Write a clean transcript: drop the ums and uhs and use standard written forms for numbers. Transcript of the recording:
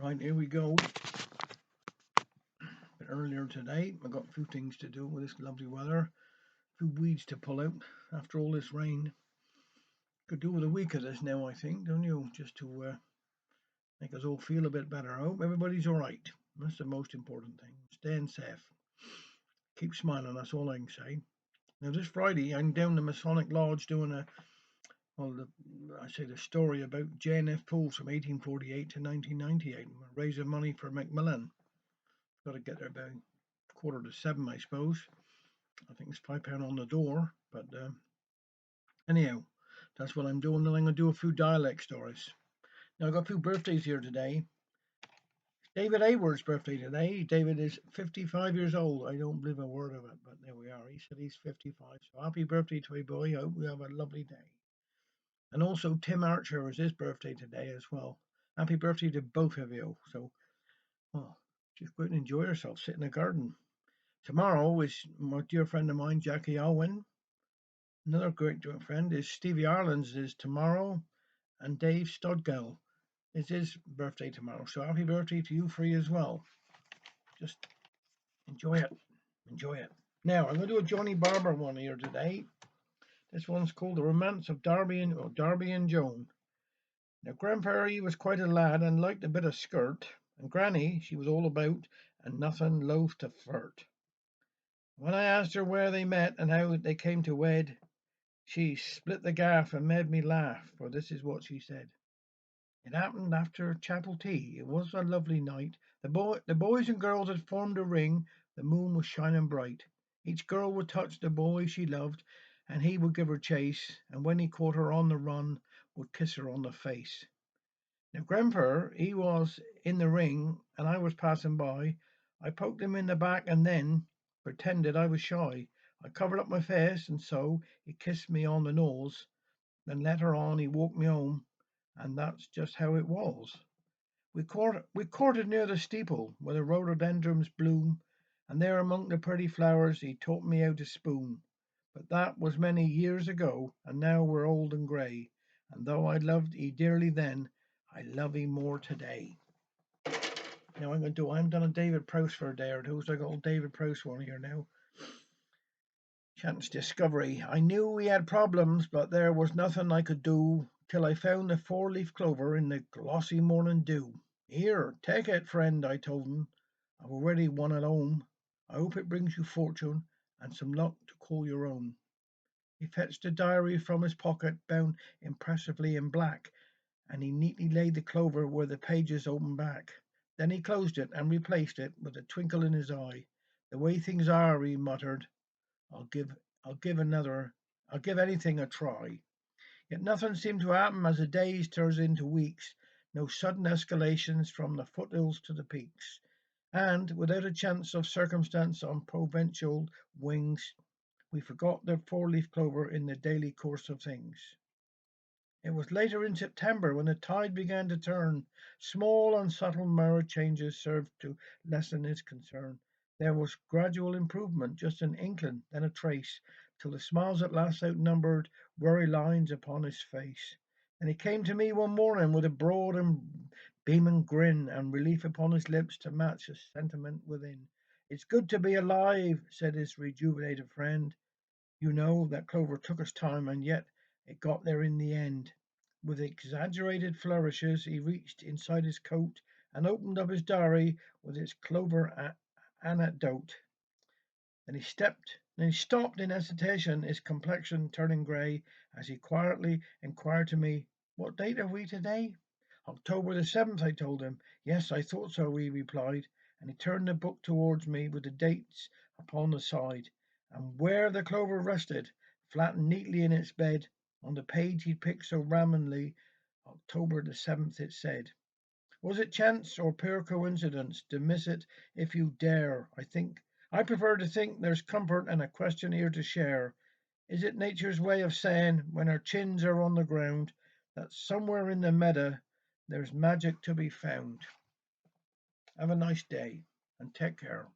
Right, here we go. But earlier today, I got a few things to do with this lovely weather. A few weeds to pull out after all this rain. Could do with a week of this now, I think, don't you? Just to make us all feel a bit better. I hope everybody's all right. That's the most important thing. Staying safe. Keep smiling, that's all I can say. Now, this Friday, I'm down the Masonic Lodge doing the story about J&F Pools from 1848 to 1998. We're raising money for Macmillan. Got to get there about 6:45, I suppose. I think it's £5 on the door, but anyhow, that's what I'm doing. Then I'm going to do a few dialect stories. Now, I've got a few birthdays here today. David Hayward's birthday today. David is 55 years old. I don't believe a word of it, but there we are. He said he's 55. So happy birthday to you, boy. I hope you have a lovely day. And also, Tim Archer is his birthday today as well. Happy birthday to both of you. So, just go out and enjoy yourself. Sit in the garden. Tomorrow is my dear friend of mine, Jackie Alwyn. Another great friend is Stevie Ireland's is tomorrow, and Dave Studgell is his birthday tomorrow. So happy birthday to you three as well. Just enjoy it. Enjoy it. Now, I'm going to do a Johnny Barber one here today. This one's called The Romance of Darby An Joan. Now, Grandpa, he was quite a lad and liked a bit of skirt, and Granny, she was all about and nothing loath to flirt. When I asked her where they met and how they came to wed, she split the gaff and made me laugh, for this is what she said. It happened after chapel tea. It was a lovely night. The boys and girls had formed a ring. The moon was shining bright. Each girl would touch the boy she loved, and he would give her chase, and when he caught her on the run, would kiss her on the face. Now, Grandpa, he was in the ring, and I was passing by. I poked him in the back and then pretended I was shy. I covered up my face, and so he kissed me on the nose. Then later on he walked me home, and that's just how it was. We courted near the steeple where the rhododendrons bloom, and there among the pretty flowers he taught me how to spoon. But that was many years ago, and now we're old and grey, and though I loved 'ee dearly then, I love 'ee more today. Now I haven't done a David Prowse for a day or two, so I got old David Prowse one here now. Chance Discovery. I knew we had problems, but there was nothing I could do till I found the four-leaf clover in the glossy morning dew. Here, take it, friend, I told him. I've already one at home. I hope it brings you fortune and some luck to call your own. He fetched a diary from his pocket, bound impressively in black, and he neatly laid the clover where the pages opened back. Then he closed it and replaced it with a twinkle in his eye. The way things are, he muttered, I'll give I'll give another I'll give anything a try. Yet nothing seemed to happen as the days turned into weeks, no sudden escalations from the foothills to the peaks, and without a chance of circumstance on provincial wings, we forgot the four-leaf clover in the daily course of things. It was later in September when the tide began to turn. Small and subtle mirror changes served to lessen his concern. There was gradual improvement, just an inkling, then a trace, till the smiles at last outnumbered worry lines upon his face. And he came to me one morning with a broad and beaming grin, and relief upon his lips to match the sentiment within. It's good to be alive, said his rejuvenated friend. You know that Clover took us time, and yet it got there in the end. With exaggerated flourishes, he reached inside his coat and opened up his diary with its Clover anecdote. Then he stopped in hesitation, his complexion turning grey, as he quietly inquired to me, "What date are we today?" "October the 7th," I told him. "Yes, I thought so," he replied, and he turned the book towards me with the dates upon the side, and where the clover rested, flattened neatly in its bed, on the page he picked so randomly, October the 7th, it said. Was it chance or pure coincidence? Dismiss it if you dare. I prefer to think there's comfort and a question here to share. Is it nature's way of saying, when our chins are on the ground, that somewhere in the meadow there's magic to be found? Have a nice day and take care.